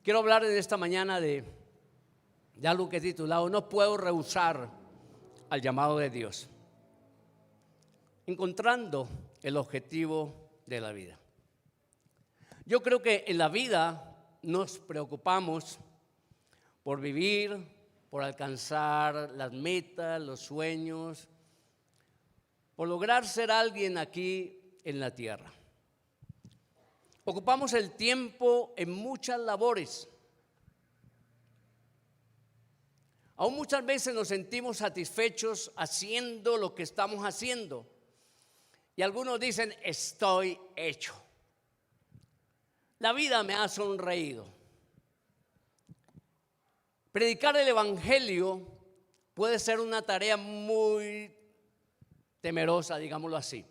Quiero hablar en esta mañana de algo que he titulado "No puedo rehusar al llamado de Dios", encontrando el objetivo de la vida. Yo creo que en la vida nos preocupamos por vivir, por alcanzar las metas, los sueños, por lograr ser alguien aquí en la tierra. Ocupamos el tiempo en muchas labores. Aún muchas veces nos sentimos satisfechos haciendo lo que estamos haciendo. Y algunos dicen, estoy hecho. La vida me ha sonreído. Predicar el evangelio puede ser una tarea muy temerosa, digámoslo así.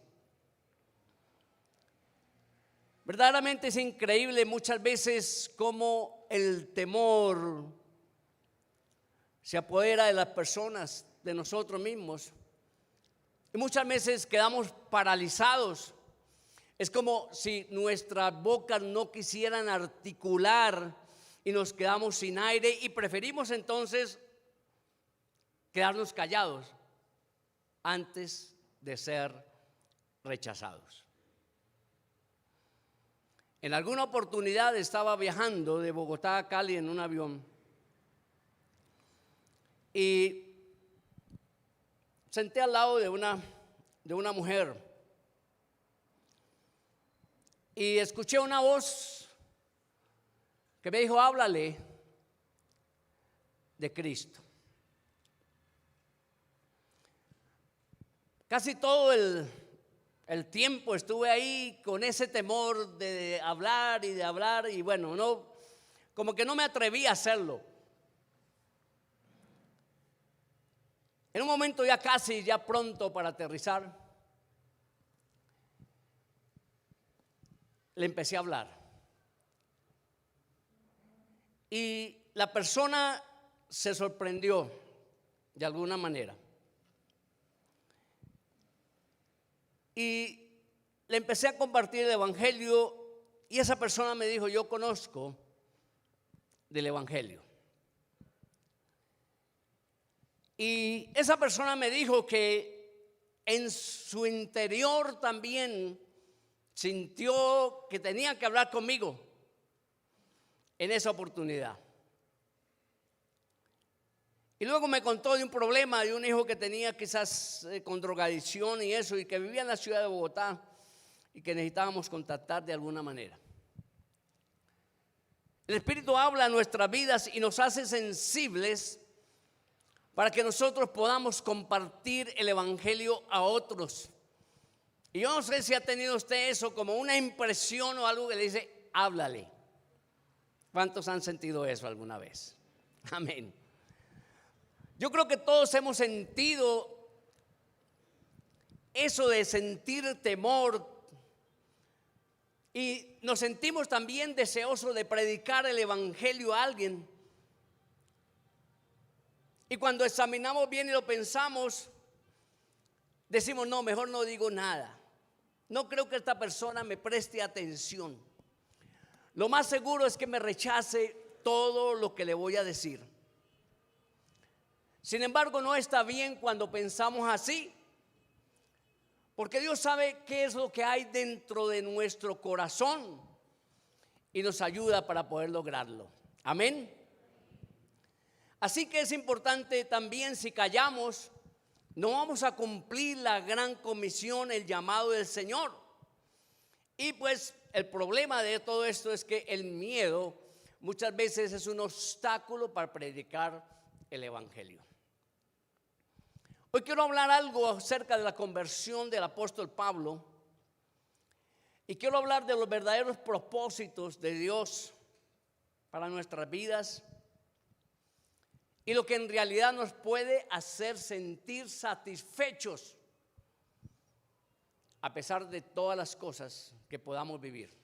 Verdaderamente es increíble muchas veces cómo el temor se apodera de las personas, de nosotros mismos. Y muchas veces quedamos paralizados. Es como si nuestras bocas no quisieran articular y nos quedamos sin aire y preferimos entonces quedarnos callados antes de ser rechazados. En alguna oportunidad estaba viajando de Bogotá a Cali en un avión y senté al lado de una mujer y escuché una voz que me dijo, háblale de Cristo. Casi todo el tiempo estuve ahí con ese temor de hablar y bueno, no, como que no me atreví a hacerlo. En un momento ya casi, ya pronto para aterrizar, le empecé a hablar. Y la persona se sorprendió de alguna manera. Y le empecé a compartir el evangelio y esa persona me dijo, yo conozco del evangelio. Y esa persona me dijo que en su interior también sintió que tenía que hablar conmigo en esa oportunidad. Y luego me contó de un problema de un hijo que tenía quizás con drogadicción y eso, y que vivía en la ciudad de Bogotá y que necesitábamos contactar de alguna manera. El Espíritu habla a nuestras vidas y nos hace sensibles para que nosotros podamos compartir el evangelio a otros. Y yo no sé si ha tenido usted eso como una impresión o algo que le dice, háblale. ¿Cuántos han sentido eso alguna vez? Amén. Yo creo que todos hemos sentido eso de sentir temor y nos sentimos también deseosos de predicar el evangelio a alguien. Y cuando examinamos bien y lo pensamos, decimos, no, mejor no digo nada. No creo que esta persona me preste atención. Lo más seguro es que me rechace todo lo que le voy a decir. Sin embargo, no está bien cuando pensamos así, porque Dios sabe qué es lo que hay dentro de nuestro corazón y nos ayuda para poder lograrlo. Amén. Así que es importante también, si callamos, no vamos a cumplir la gran comisión, el llamado del Señor. Y pues el problema de todo esto es que el miedo muchas veces es un obstáculo para predicar el evangelio. Hoy quiero hablar algo acerca de la conversión del apóstol Pablo y quiero hablar de los verdaderos propósitos de Dios para nuestras vidas y lo que en realidad nos puede hacer sentir satisfechos a pesar de todas las cosas que podamos vivir.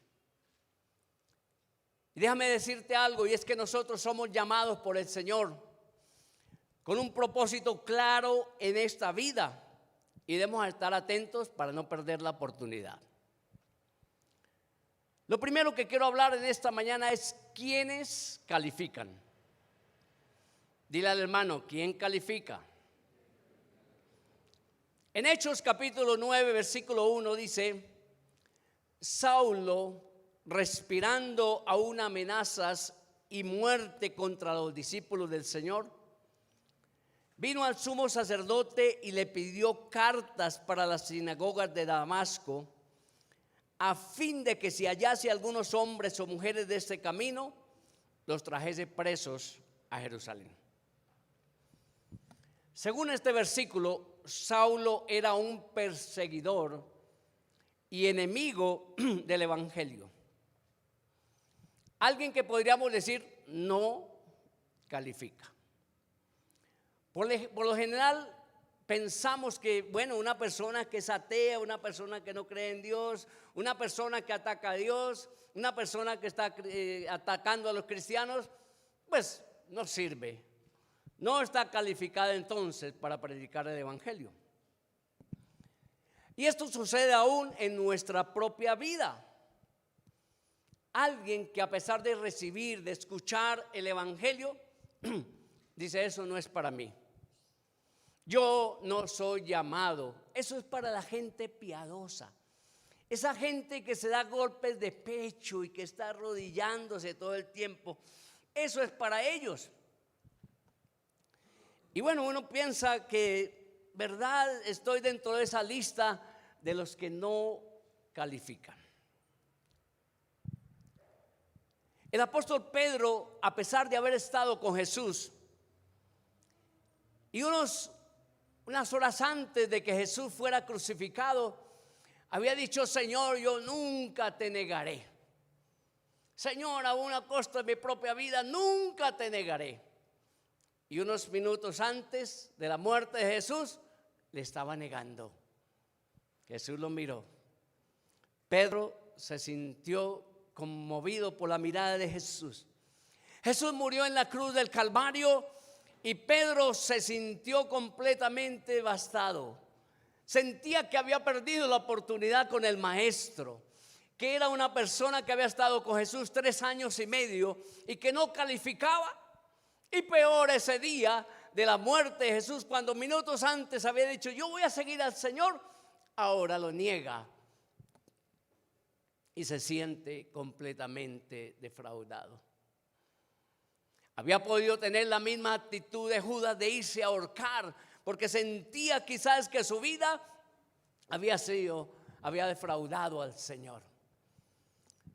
Y déjame decirte algo, y es que nosotros somos llamados por el Señor con un propósito claro en esta vida y debemos estar atentos para no perder la oportunidad. Lo primero que quiero hablar en esta mañana es quiénes califican. Dile al hermano, ¿quién califica? En Hechos capítulo 9, versículo 1 dice: Saulo, respirando aún amenazas y muerte contra los discípulos del Señor, vino al sumo sacerdote y le pidió cartas para las sinagogas de Damasco, a fin de que si hallase algunos hombres o mujeres de este camino, los trajese presos a Jerusalén. Según este versículo, Saulo era un perseguidor y enemigo del evangelio. Alguien que podríamos decir no califica. Por lo general pensamos que, bueno, una persona que es atea, una persona que no cree en Dios, una persona que ataca a Dios, una persona que está atacando a los cristianos, pues no sirve. No está calificada entonces para predicar el evangelio. Y esto sucede aún en nuestra propia vida. Alguien que a pesar de recibir, de escuchar el evangelio, dice: eso no es para mí. Yo no soy llamado. Eso es para la gente piadosa. Esa gente que se da golpes de pecho y que está arrodillándose todo el tiempo. Eso es para ellos. Y bueno, uno piensa que, ¿verdad?, estoy dentro de esa lista de los que no califican. El apóstol Pedro, a pesar de haber estado con Jesús, y unas horas antes de que Jesús fuera crucificado, había dicho: Señor, yo nunca te negaré. Señor, aún a costa de mi propia vida, nunca te negaré. Y unos minutos antes de la muerte de Jesús, le estaba negando. Jesús lo miró. Pedro se sintió conmovido por la mirada de Jesús. Jesús murió en la cruz del Calvario y Pedro se sintió completamente devastado. Sentía que había perdido la oportunidad con el maestro, que era una persona que había estado con Jesús 3 años y medio y que no calificaba. Y peor, ese día de la muerte de Jesús, cuando minutos antes había dicho: yo voy a seguir al Señor, ahora lo niega y se siente completamente defraudado. Había podido tener la misma actitud de Judas de irse a ahorcar, porque sentía quizás que su vida había defraudado al Señor.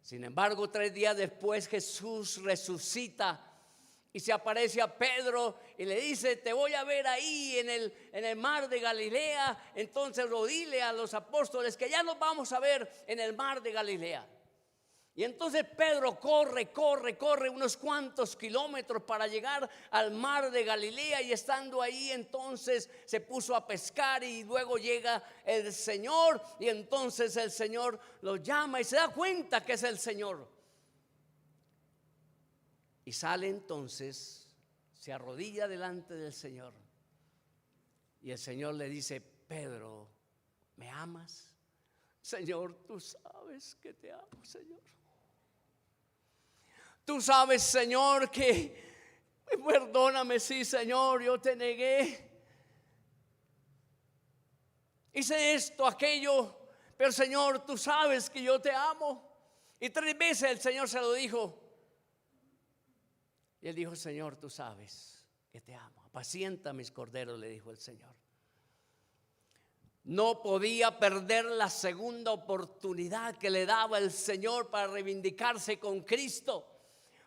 Sin embargo, 3 días después Jesús resucita y se aparece a Pedro y le dice: te voy a ver ahí en el mar de Galilea. Entonces lo dile a los apóstoles que ya nos vamos a ver en el mar de Galilea. Y entonces Pedro corre unos cuantos kilómetros para llegar al mar de Galilea, y estando ahí entonces se puso a pescar, y luego llega el Señor, y entonces el Señor lo llama y se da cuenta que es el Señor. Y sale entonces, se arrodilla delante del Señor, y el Señor le dice: Pedro, ¿me amas? Señor, tú sabes que te amo, Señor. Tú sabes, Señor, que perdóname, sí, Señor, yo te negué. Hice esto, aquello, pero Señor, tú sabes que yo te amo. Y 3 veces el Señor se lo dijo. Y él dijo: Señor, tú sabes que te amo. Apacienta mis corderos, le dijo el Señor. No podía perder la segunda oportunidad que le daba el Señor para reivindicarse con Cristo,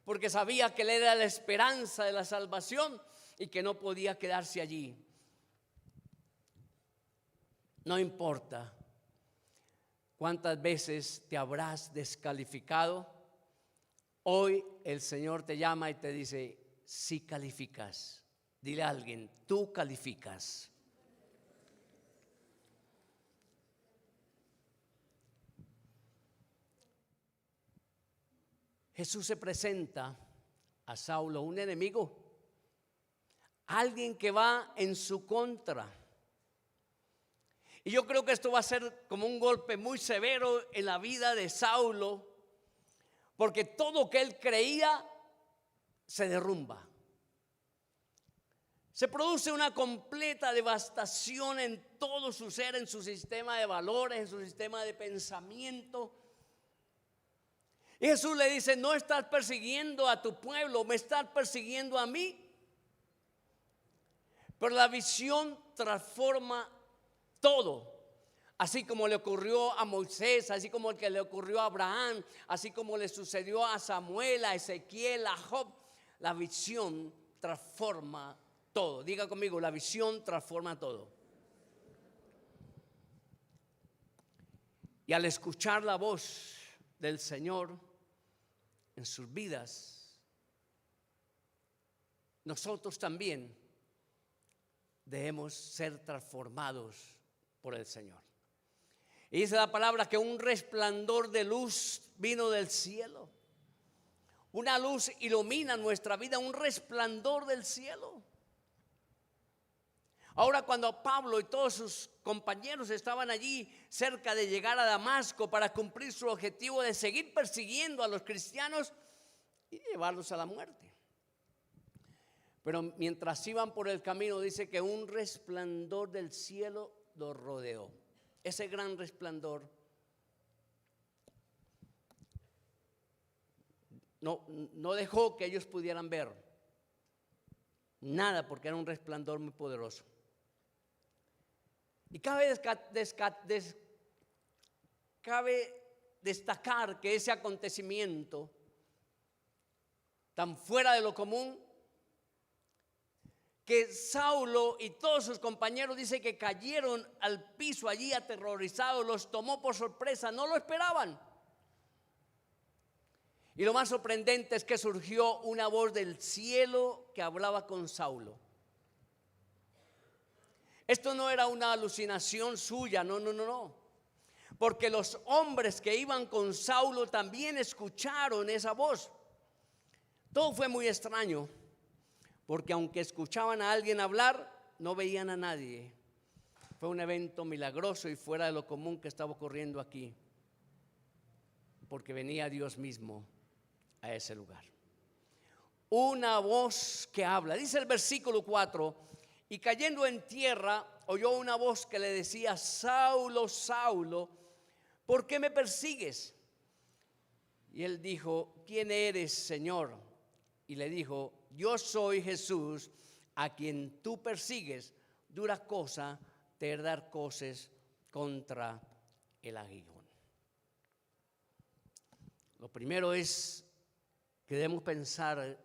porque sabía que Él era la esperanza de la salvación y que no podía quedarse allí. No importa cuántas veces te habrás descalificado, hoy el Señor te llama y te dice: sí calificas. Dile a alguien: tú calificas. Jesús se presenta a Saulo, un enemigo, alguien que va en su contra. Y yo creo que esto va a ser como un golpe muy severo en la vida de Saulo, porque todo que él creía se derrumba. Se produce una completa devastación en todo su ser, en su sistema de valores, en su sistema de pensamiento. Y Jesús le dice: no estás persiguiendo a tu pueblo, me estás persiguiendo a mí. Pero la visión transforma todo. Así como le ocurrió a Moisés, así como el que le ocurrió a Abraham, así como le sucedió a Samuel, a Ezequiel, a Job. La visión transforma todo. Diga conmigo: la visión transforma todo. Y al escuchar la voz del Señor en sus vidas, nosotros también debemos ser transformados por el Señor. Y dice la palabra que un resplandor de luz vino del cielo. Una luz ilumina nuestra vida, un resplandor del cielo. Ahora, cuando Pablo y todos sus compañeros estaban allí cerca de llegar a Damasco para cumplir su objetivo de seguir persiguiendo a los cristianos y llevarlos a la muerte. Pero mientras iban por el camino, dice que un resplandor del cielo los rodeó. Ese gran resplandor no dejó que ellos pudieran ver nada, porque era un resplandor muy poderoso. Y cabe destacar que ese acontecimiento tan fuera de lo común, que Saulo y todos sus compañeros, dice que cayeron al piso allí aterrorizados, los tomó por sorpresa, no lo esperaban. Y lo más sorprendente es que surgió una voz del cielo que hablaba con Saulo. Esto no era una alucinación suya, no. Porque los hombres que iban con Saulo también escucharon esa voz. Todo fue muy extraño, porque aunque escuchaban a alguien hablar, no veían a nadie. Fue un evento milagroso y fuera de lo común que estaba ocurriendo aquí, porque venía Dios mismo a ese lugar. Una voz que habla. Dice el versículo 4: y cayendo en tierra, oyó una voz que le decía: Saulo, Saulo, ¿por qué me persigues? Y él dijo: ¿quién eres, Señor? Y le dijo: yo soy Jesús, a quien tú persigues. Dura cosa te dar cosas contra el aguijón. Lo primero es que debemos pensar,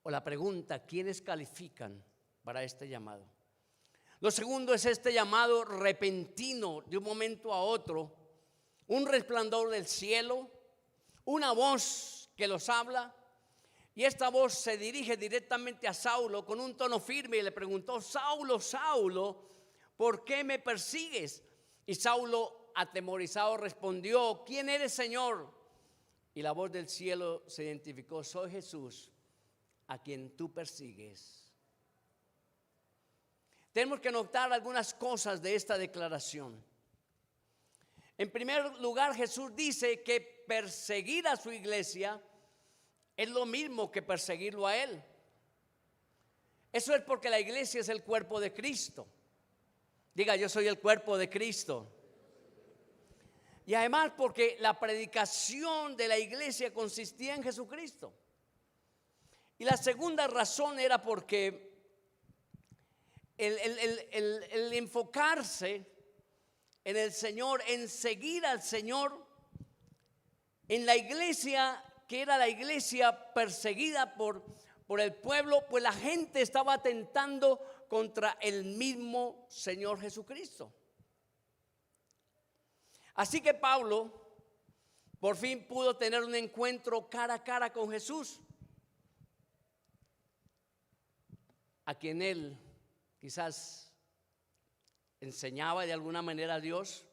o la pregunta: ¿quiénes califican para este llamado? Lo segundo es este llamado repentino, de un momento a otro, un resplandor del cielo, una voz que los habla. Y esta voz se dirige directamente a Saulo con un tono firme y le preguntó: Saulo, Saulo, ¿por qué me persigues? Y Saulo, atemorizado, respondió: ¿quién eres, Señor? Y la voz del cielo se identificó: soy Jesús, a quien tú persigues. Tenemos que notar algunas cosas de esta declaración. En primer lugar, Jesús dice que perseguir a su iglesia es lo mismo que perseguirlo a él. Eso es porque la iglesia es el cuerpo de Cristo. Diga: yo soy el cuerpo de Cristo. Y además porque la predicación de la iglesia consistía en Jesucristo. Y la segunda razón era porque el enfocarse en el Señor, en seguir al Señor, en la iglesia que era la iglesia perseguida por el pueblo, pues la gente estaba atentando contra el mismo Señor Jesucristo. Así que Pablo por fin pudo tener un encuentro cara a cara con Jesús, a quien él quizás enseñaba de alguna manera a Dios,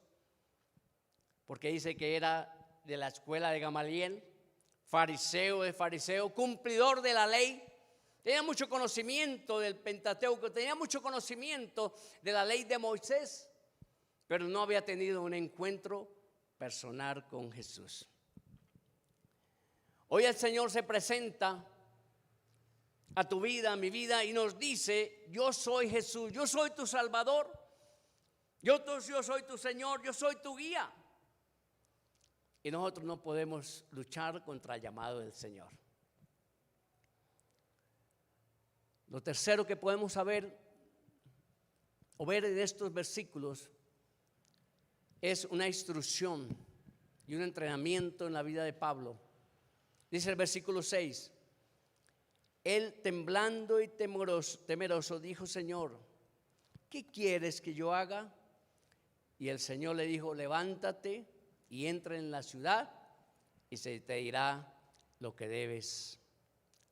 porque dice que era de la escuela de Gamaliel, fariseo de fariseo, cumplidor de la ley. Tenía mucho conocimiento del Pentateuco, tenía mucho conocimiento de la ley de Moisés, pero no había tenido un encuentro personal con Jesús. Hoy el Señor se presenta a tu vida, a mi vida, y nos dice: yo soy Jesús, yo soy tu Salvador, yo soy tu Señor, yo soy tu guía. Y nosotros no podemos luchar contra el llamado del Señor. Lo tercero que podemos saber o ver en estos versículos es una instrucción y un entrenamiento en la vida de Pablo. Dice el versículo 6: él, temblando y temeroso, dijo: Señor, ¿qué quieres que yo haga? Y el Señor le dijo: levántate y entra en la ciudad y se te dirá lo que debes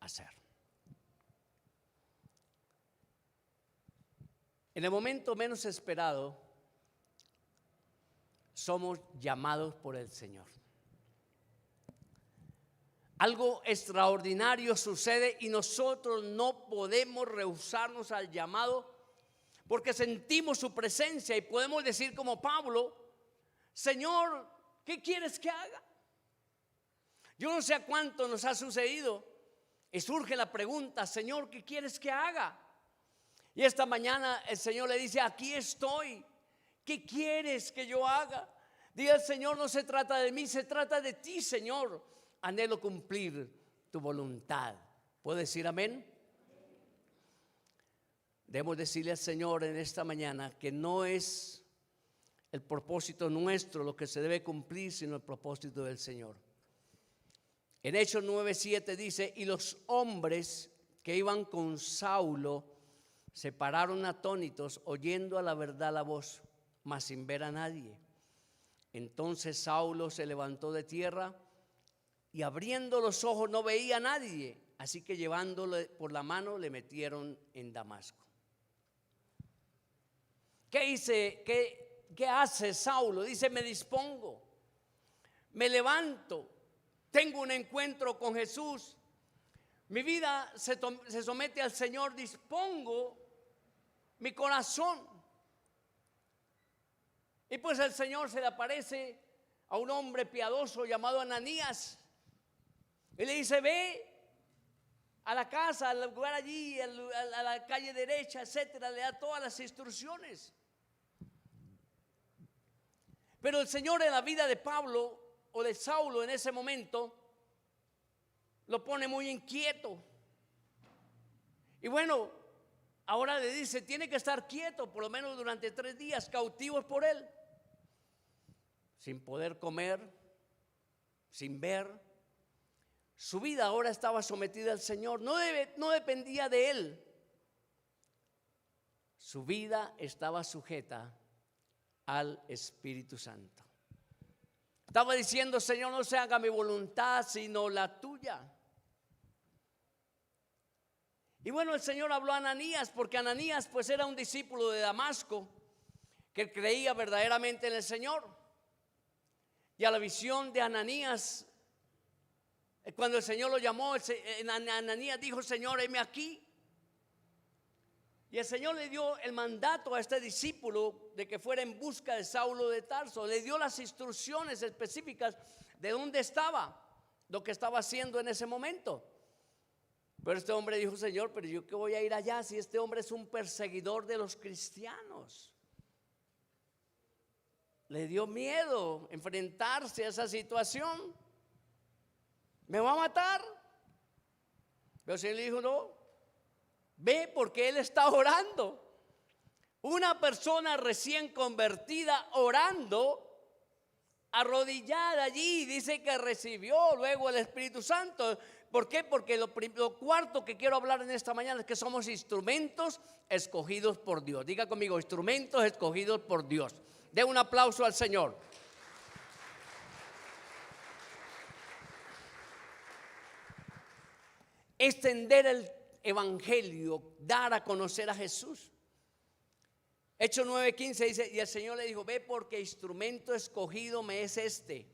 hacer. En el momento menos esperado, somos llamados por el Señor. Algo extraordinario sucede y nosotros no podemos rehusarnos al llamado, porque sentimos su presencia y podemos decir como Pablo: Señor, ¿qué quieres que haga? Yo no sé a cuánto nos ha sucedido y surge la pregunta: Señor, ¿qué quieres que haga? Y esta mañana el Señor le dice: aquí estoy, ¿qué quieres que yo haga? Diga el Señor: no se trata de mí, se trata de ti, Señor. Anhelo cumplir tu voluntad. ¿Puedo decir amén? Debemos decirle al Señor en esta mañana que no es el propósito nuestro lo que se debe cumplir, sino el propósito del Señor. En Hechos 9:7 dice: y los hombres que iban con Saulo se pararon atónitos, oyendo a la verdad la voz, mas sin ver a nadie. Entonces Saulo se levantó de tierra y abriendo los ojos no veía a nadie, así que llevándole por la mano le metieron en Damasco. ¿Qué hace Saulo? Dice: me dispongo, me levanto, tengo un encuentro con Jesús, mi vida se somete al Señor, dispongo mi corazón. Y pues el Señor se le aparece a un hombre piadoso llamado Ananías y le dice: ve a la casa, al lugar allí, a la calle derecha, etcétera. Le da todas las instrucciones. Pero el Señor, en la vida de Pablo o de Saulo en ese momento, lo pone muy inquieto. Y bueno, ahora le dice: tiene que estar quieto por lo menos durante 3 días, cautivos por él, sin poder comer, sin ver. Su vida ahora estaba sometida al Señor, no dependía de él. Su vida estaba sujeta al Espíritu Santo. Estaba diciendo: Señor, no se haga mi voluntad sino la tuya. Y bueno, el Señor habló a Ananías, porque Ananías pues era un discípulo de Damasco que creía verdaderamente en el Señor. Y a la visión de Ananías, cuando el Señor lo llamó, Ananías dijo: Señor, heme aquí. Y el Señor le dio el mandato a este discípulo de que fuera en busca de Saulo de Tarso. Le dio las instrucciones específicas de dónde estaba, lo que estaba haciendo en ese momento. Pero este hombre dijo: Señor, pero yo qué voy a ir allá si este hombre es un perseguidor de los cristianos. Le dio miedo enfrentarse a esa situación. ¿Me va a matar? Pero el Señor le dijo: no, ve, porque él está orando. Una persona recién convertida orando, arrodillada allí, dice que recibió luego el Espíritu Santo. ¿Por qué? Porque lo cuarto que quiero hablar en esta mañana es que somos instrumentos escogidos por Dios. Diga conmigo: instrumentos escogidos por Dios. Dé un aplauso al Señor. Extender el evangelio, dar a conocer a Jesús. Hechos 9:15 dice: y el Señor le dijo: ve, porque instrumento escogido me es este,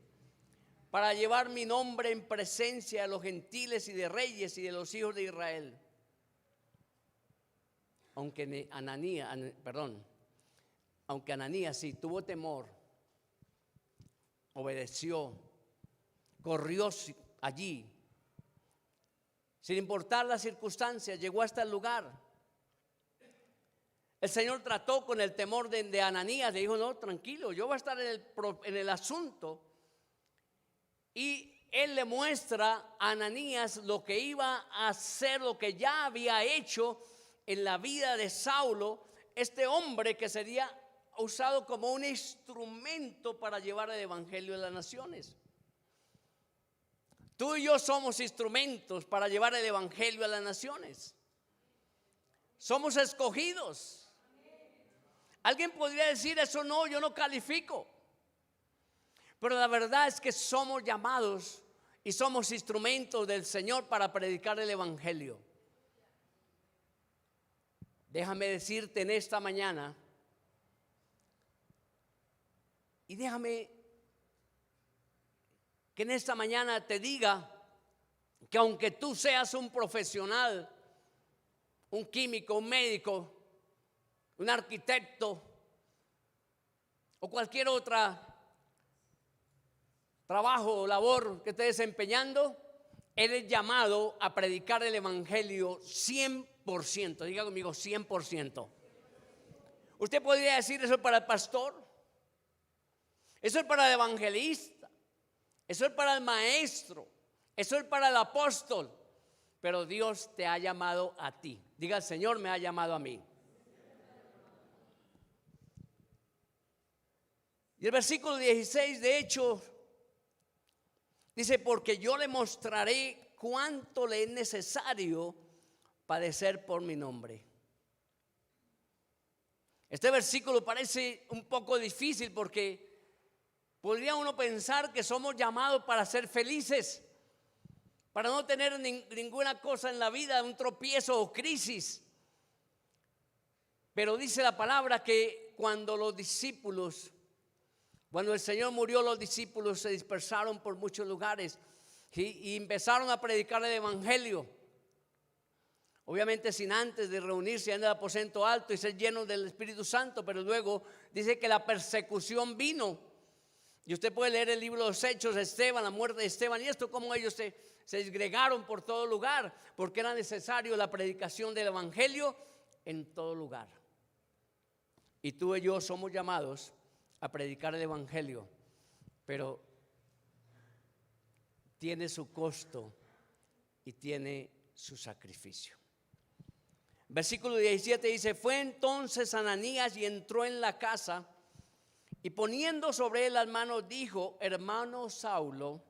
para llevar mi nombre en presencia de los gentiles y de reyes y de los hijos de Israel. Aunque Ananías sí tuvo temor, obedeció, corrió allí sin importar las circunstancias, llegó hasta el lugar. El Señor trató con el temor de Ananías, le dijo: no, tranquilo, yo voy a estar en el asunto. Y Él le muestra a Ananías lo que iba a hacer, lo que ya había hecho en la vida de Saulo, este hombre que sería usado como un instrumento para llevar el evangelio a las naciones. Tú y yo somos instrumentos para llevar el evangelio a las naciones. Somos escogidos. Alguien podría decir: eso no, yo no califico. Pero la verdad es que somos llamados y somos instrumentos del Señor para predicar el evangelio. Déjame decirte en esta mañana, y déjame que en esta mañana te diga que aunque tú seas un profesional, un químico, un médico, un arquitecto o cualquier otra trabajo o labor que esté desempeñando, eres llamado a predicar el evangelio 100%. Diga conmigo: 100%. Usted podría decir: eso es para el pastor, eso es para el evangelista, eso es para el maestro, eso es para el apóstol. Pero Dios te ha llamado a ti. Diga: el Señor me ha llamado a mí. Y el versículo 16, de hecho, dice: porque yo le mostraré cuánto le es necesario padecer por mi nombre. Este versículo parece un poco difícil porque podría uno pensar que somos llamados para ser felices, para no tener ninguna cosa en la vida, un tropiezo o crisis. Pero dice la palabra que cuando el Señor murió, los discípulos se dispersaron por muchos lugares y empezaron a predicar el evangelio. Obviamente sin antes de reunirse en el aposento alto y ser llenos del Espíritu Santo. Pero luego dice que la persecución vino. Y usted puede leer el libro de los Hechos de Esteban, la muerte de Esteban, y esto, como ellos se disgregaron por todo lugar, porque era necesario la predicación del evangelio en todo lugar. Y tú y yo somos llamados a predicar el evangelio, pero tiene su costo y tiene su sacrificio. Versículo 17 dice: fue entonces Ananías y entró en la casa, y poniendo sobre él las manos dijo: hermano Saulo,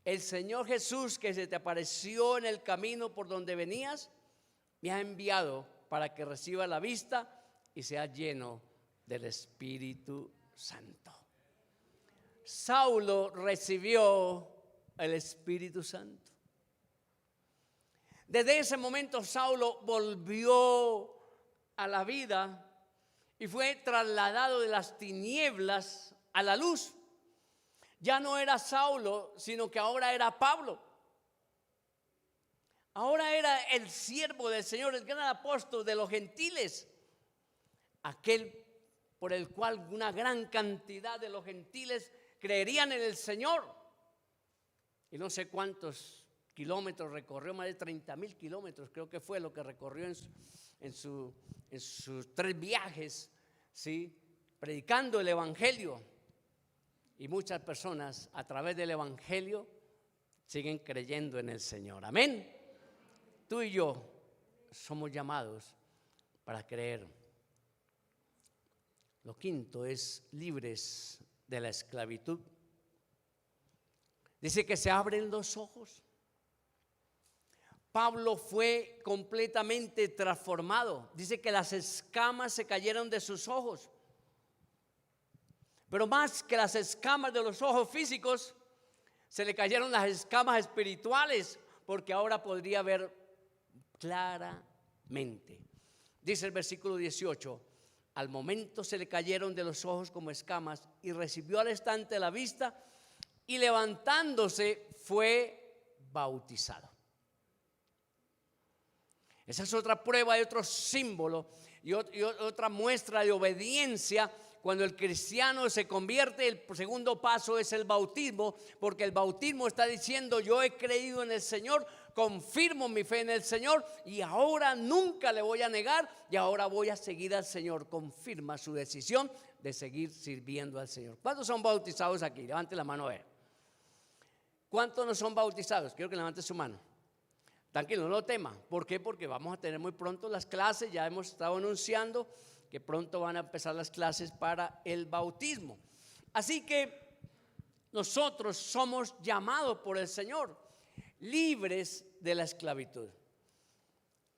el Señor Jesús, que se te apareció en el camino por donde venías, me ha enviado para que reciba la vista y sea lleno del Espíritu Santo. Saulo recibió el Espíritu Santo. Desde ese momento Saulo volvió a la vida y fue trasladado de las tinieblas a la luz. Ya no era Saulo, sino que ahora era Pablo. Ahora era el siervo del Señor, el gran apóstol de los gentiles, aquel por el cual una gran cantidad de los gentiles creerían en el Señor. Y no sé cuántos kilómetros recorrió, más de 30,000 kilómetros creo que fue lo que recorrió en sus 3 viajes, ¿sí? Predicando el evangelio. Y muchas personas a través del evangelio siguen creyendo en el Señor. Amén. Tú y yo somos llamados para creer. Lo quinto es libres de la esclavitud. Dice que se abren los ojos. Pablo fue completamente transformado. Dice que las escamas se cayeron de sus ojos. Pero más que las escamas de los ojos físicos, se le cayeron las escamas espirituales, porque ahora podría ver claramente. Dice el versículo 18: al momento se le cayeron de los ojos como escamas y recibió al instante la vista, y levantándose fue bautizado. Esa es otra prueba y otro símbolo y otra muestra de obediencia. Cuando el cristiano se convierte, el segundo paso es el bautismo, porque el bautismo está diciendo: yo he creído en el Señor, confirmo mi fe en el Señor y ahora nunca le voy a negar y ahora voy a seguir al Señor. Confirma su decisión de seguir sirviendo al Señor. ¿Cuántos son bautizados aquí? Levante la mano a ver. ¿Cuántos no son bautizados? Quiero que levante su mano. Tranquilo, no lo tema. ¿Por qué? Porque vamos a tener muy pronto las clases. Ya hemos estado anunciando que pronto van a empezar las clases para el bautismo. Así que nosotros somos llamados por el Señor, libres de la esclavitud.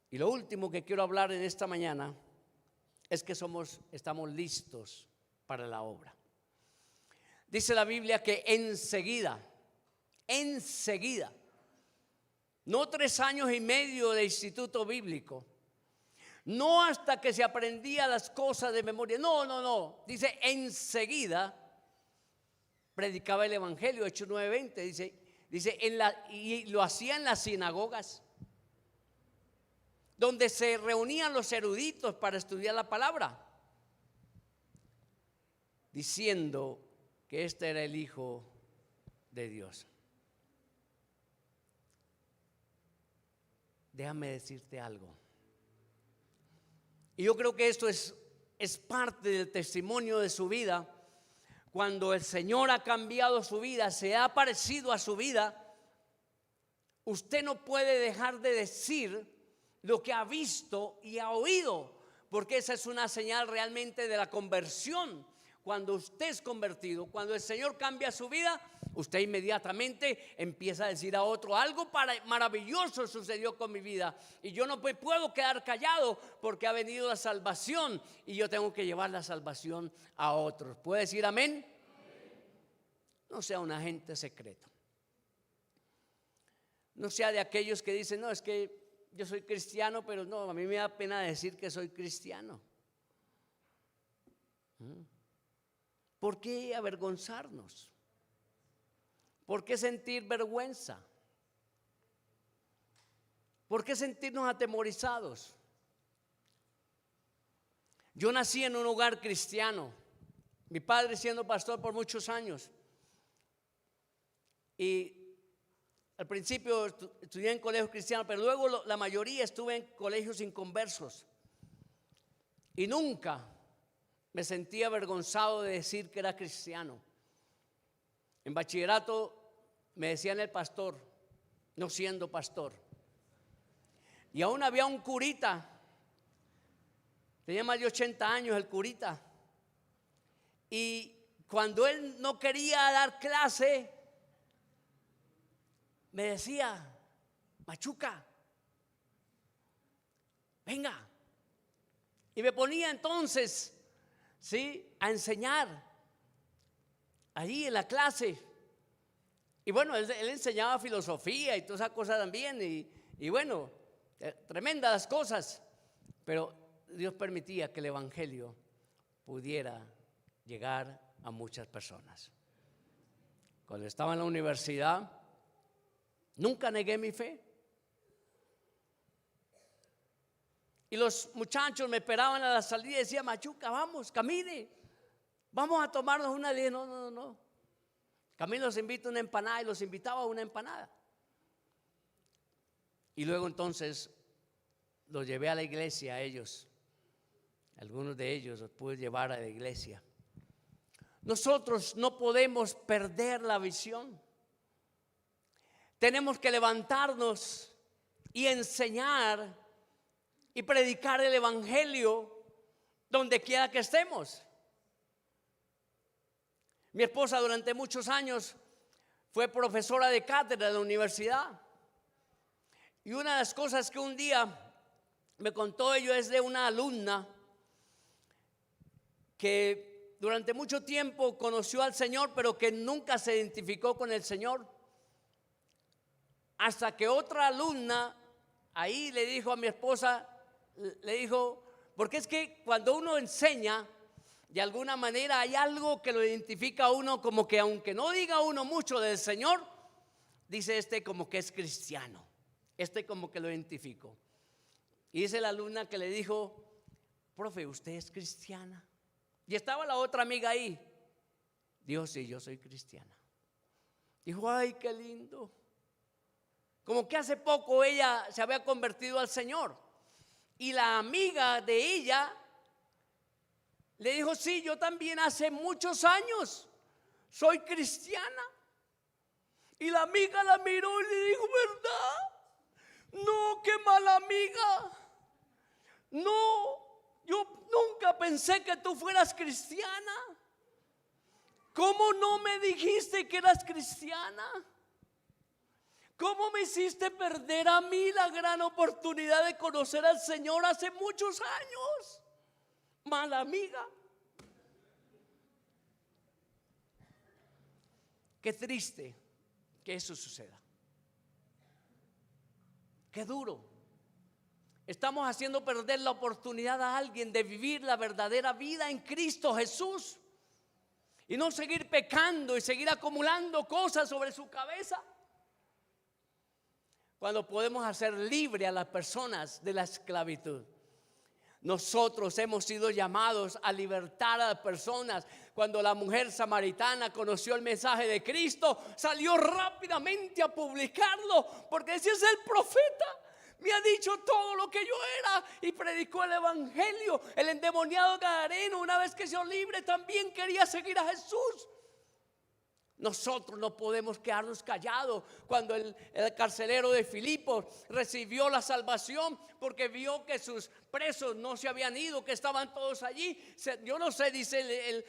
Y lo último que quiero hablar en esta mañana es que estamos listos para la obra. Dice la Biblia que enseguida, no 3 años y medio de instituto bíblico, no hasta que se aprendía las cosas de memoria, no, dice enseguida predicaba el evangelio. Hechos 9:20 dice y lo hacía en las sinagogas, donde se reunían los eruditos para estudiar la palabra, diciendo que este era el Hijo de Dios. Déjame decirte algo. Y yo creo que esto es parte del testimonio de su vida. Cuando el Señor ha cambiado su vida, se ha parecido a su vida, usted no puede dejar de decir lo que ha visto y ha oído, porque esa es una señal realmente de la conversión. Cuando usted es convertido, cuando el Señor cambia su vida, usted inmediatamente empieza a decir a otro: algo maravilloso sucedió con mi vida y yo no puedo quedar callado porque ha venido la salvación y yo tengo que llevar la salvación a otros. ¿Puede decir amén? No sea un agente secreto. No sea de aquellos que dicen: no, es que yo soy cristiano, pero no, a mí me da pena decir que soy cristiano. ¿Por qué avergonzarnos? ¿Por qué sentir vergüenza? ¿Por qué sentirnos atemorizados? Yo nací en un hogar cristiano, mi padre siendo pastor por muchos años, y al principio estudié en colegios cristianos, pero luego la mayoría estuve en colegios inconversos y nunca me sentí avergonzado de decir que era cristiano. En bachillerato me decían el pastor, no siendo pastor. Y aún había un curita, tenía más de 80 años el curita. Y cuando él no quería dar clase, me decía: Machuca, venga. Y me ponía entonces, a enseñar allí en la clase. Y bueno, él enseñaba filosofía y todas esas cosas también. Y bueno, tremendas las cosas. Pero Dios permitía que el evangelio pudiera llegar a muchas personas. Cuando estaba en la universidad, nunca negué mi fe. Y los muchachos me esperaban a la salida y decían: Machuca, vamos, camine, vamos a tomarnos una. Le dije: no. Camino los invito a una empanada, y los invitaba a una empanada. Y luego entonces los llevé a la iglesia a ellos. Algunos de ellos los pude llevar a la iglesia. Nosotros no podemos perder la visión. Tenemos que levantarnos y enseñar y predicar el evangelio donde quiera que estemos. Mi esposa durante muchos años fue profesora de cátedra de la universidad. Y una de las cosas que un día me contó ella es de una alumna que durante mucho tiempo conoció al Señor, pero que nunca se identificó con el Señor. Hasta que otra alumna ahí le dijo a mi esposa, le dijo: porque es que cuando uno enseña, de alguna manera hay algo que lo identifica a uno, como que aunque no diga uno mucho del Señor, dice como que es cristiano, como que lo identifico. Y dice la alumna que le dijo: profe, ¿usted es cristiana? Y estaba la otra amiga ahí. Dijo: sí, yo soy cristiana. Dijo: ay, qué lindo. como que hace poco ella se había convertido al Señor. Y la amiga de ella le dijo: sí, yo también hace muchos años soy cristiana. Y la amiga la miró y le dijo: ¿verdad? No, qué mala amiga. No, yo nunca pensé que tú fueras cristiana. ¿Cómo no me dijiste que eras cristiana? ¿Cómo me hiciste perder a mí la gran oportunidad de conocer al Señor hace muchos años? Mala amiga. Qué triste que eso suceda. Qué duro. Estamos haciendo perder la oportunidad a alguien de vivir la verdadera vida en Cristo Jesús y no seguir pecando y seguir acumulando cosas sobre su cabeza, cuando podemos hacer libre a las personas de la esclavitud. Nosotros hemos sido llamados a libertar a las personas. Cuando la mujer samaritana conoció el mensaje de Cristo, salió rápidamente a publicarlo, porque ese es el profeta. Me ha dicho todo lo que yo era, y predicó el evangelio. El endemoniado gadareno, una vez que se libre, también quería seguir a Jesús. Nosotros no podemos quedarnos callados. Cuando el carcelero de Filipos recibió la salvación, porque vio que sus presos no se habían ido, que estaban todos allí. Yo no sé, dice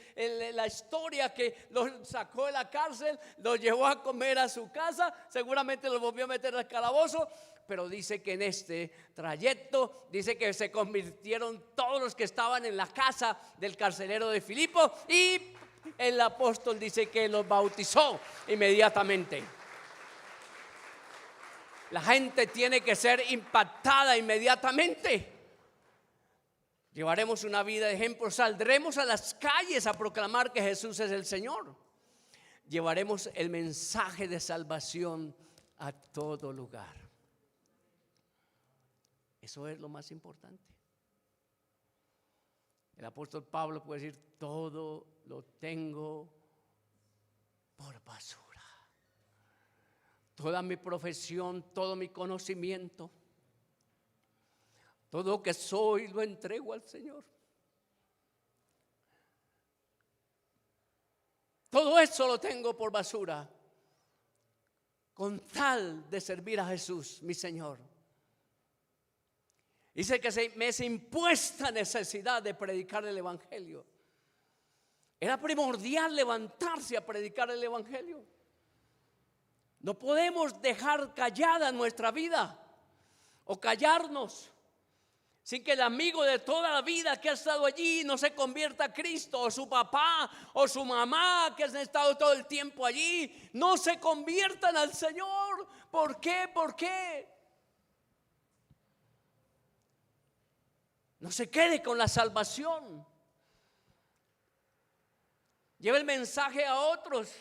la historia, que los sacó de la cárcel, los llevó a comer a su casa, seguramente los volvió a meter al calabozo. Pero dice que en este trayecto, dice que se convirtieron todos los que estaban en la casa del carcelero de Filipos, y el apóstol dice que los bautizó inmediatamente. La gente tiene que ser impactada inmediatamente. Llevaremos una vida de ejemplo. Saldremos a las calles a proclamar que Jesús es el Señor. Llevaremos el mensaje de salvación a todo lugar. Eso es lo más importante. El apóstol Pablo puede decir: todo lo tengo por basura. Toda mi profesión, todo mi conocimiento, todo lo que soy, lo entrego al Señor. Todo eso lo tengo por basura, con tal de servir a Jesús, mi Señor. Dice que me es impuesta necesidad de predicar el evangelio. Era primordial levantarse a predicar el evangelio. No podemos dejar callada nuestra vida o callarnos sin que el amigo de toda la vida que ha estado allí no se convierta a Cristo, o su papá o su mamá que han estado todo el tiempo allí no se conviertan al Señor. ¿Por qué? ¿Por qué? No se quede con la salvación. Lleve el mensaje a otros.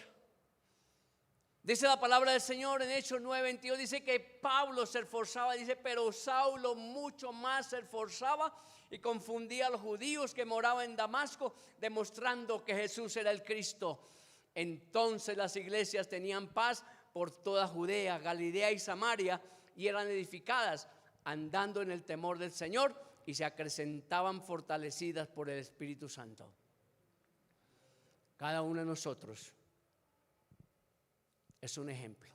Dice la palabra del Señor en Hechos 9:22, dice que Pablo se esforzaba, dice, pero Saulo mucho más se esforzaba y confundía a los judíos que moraban en Damasco, demostrando que Jesús era el Cristo. Entonces las iglesias tenían paz por toda Judea, Galilea y Samaria, y eran edificadas, andando en el temor del Señor, y se acrecentaban fortalecidas por el Espíritu Santo. Cada uno de nosotros es un ejemplo,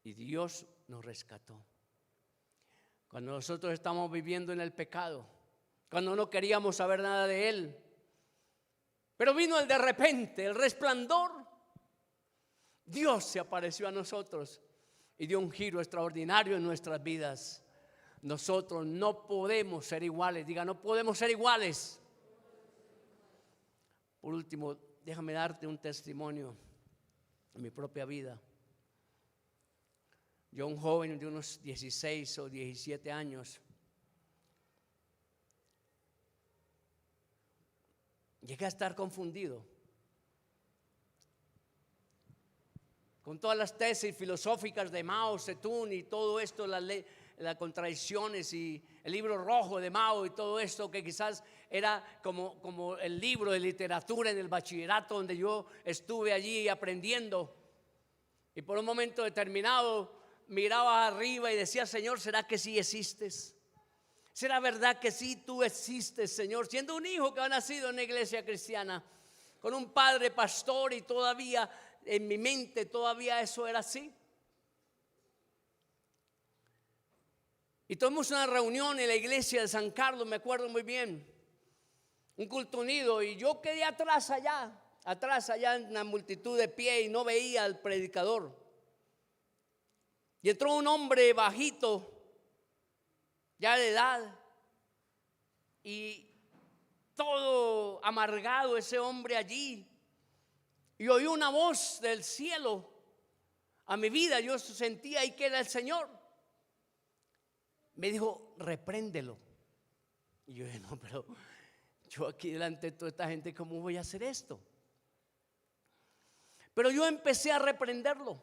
y Dios nos rescató. Cuando nosotros estamos viviendo en el pecado, cuando no queríamos saber nada de Él, pero vino el de repente, el resplandor, Dios se apareció a nosotros y dio un giro extraordinario en nuestras vidas. Nosotros no podemos ser iguales. Diga, no podemos ser iguales. Por último, déjame darte un testimonio en mi propia vida. Yo, un joven de unos 16 o 17 años, llegué a estar confundido con todas las tesis filosóficas de Mao Zedong y todo esto, las contradicciones y el libro rojo de Mao y todo esto, que quizás era como el libro de literatura en el bachillerato donde yo estuve allí aprendiendo. Y por un momento determinado miraba arriba y decía, Señor, ¿será que sí existes? ¿Será verdad que sí tú existes, Señor? Siendo un hijo que ha nacido en una iglesia cristiana, con un padre pastor, y todavía en mi mente todavía eso era así. Y tuvimos una reunión en la iglesia de San Carlos, me acuerdo muy bien, un culto unido, y yo quedé atrás allá en la multitud de pie, y no veía al predicador. Y entró un hombre bajito, ya de edad, y todo amargado ese hombre allí, y oí una voz del cielo a mi vida. Yo sentía ahí que era el Señor. Me dijo, repréndelo. Y yo dije, no, pero yo aquí delante de toda esta gente, ¿cómo voy a hacer esto? Pero yo empecé a reprenderlo,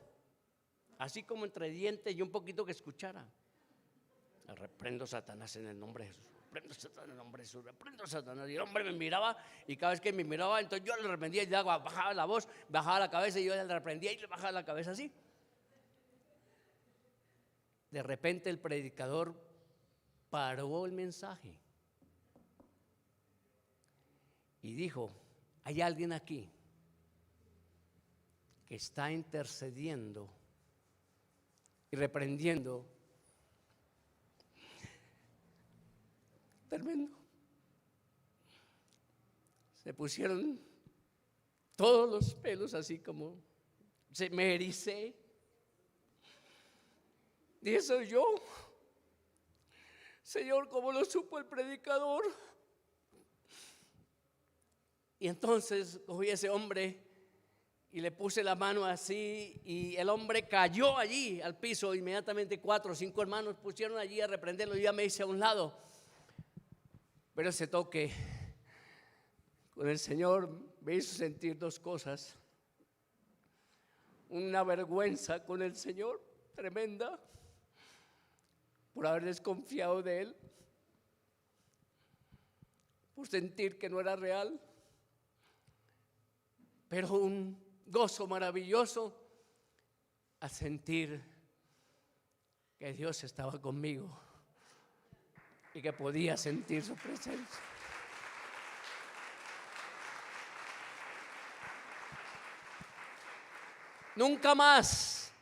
así como entre dientes y un poquito que escuchara. Reprendo Satanás en el nombre de Jesús. Reprendo Satanás en el nombre de Jesús. Reprendo Satanás. Y el hombre me miraba, y cada vez que me miraba, entonces yo le reprendía, y bajaba la voz, bajaba la cabeza, y yo le reprendía y le bajaba la cabeza así. De repente el predicador paró el mensaje y dijo, hay alguien aquí que está intercediendo y reprendiendo. Tremendo. Se pusieron todos los pelos así como me ericé. Dije, soy yo. Señor, ¿cómo lo supo el predicador? Y entonces cogí a ese hombre y le puse la mano así, y el hombre cayó allí al piso. Inmediatamente 4 o 5 hermanos pusieron allí a reprenderlo. Yo ya me hice a un lado. Pero ese toque con el Señor me hizo sentir 2 cosas. Una vergüenza con el Señor tremenda por haber desconfiado de Él, por sentir que no era real, pero un gozo maravilloso a sentir que Dios estaba conmigo y que podía sentir su presencia. Nunca más,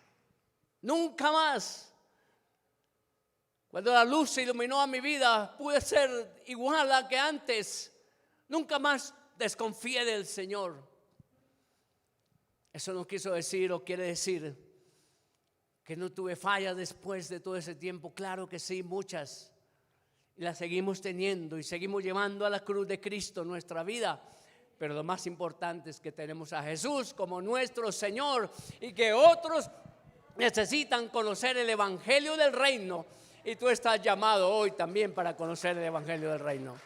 cuando la luz se iluminó a mi vida, pude ser igual a que antes. Nunca más desconfié del Señor. Eso no quiso decir o quiere decir que no tuve fallas después de todo ese tiempo. Claro que sí, muchas. Y las seguimos teniendo y seguimos llevando a la cruz de Cristo nuestra vida. Pero lo más importante es que tenemos a Jesús como nuestro Señor, y que otros necesitan conocer el evangelio del reino. Y tú estás llamado hoy también para conocer el evangelio del reino.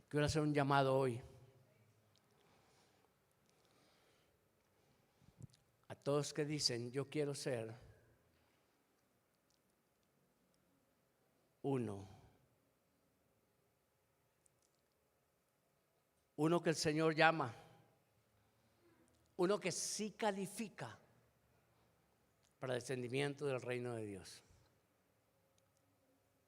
Quiero hacer un llamado hoy a todos que dicen, yo quiero ser uno que el Señor llama, uno que sí califica para el descendimiento del reino de Dios.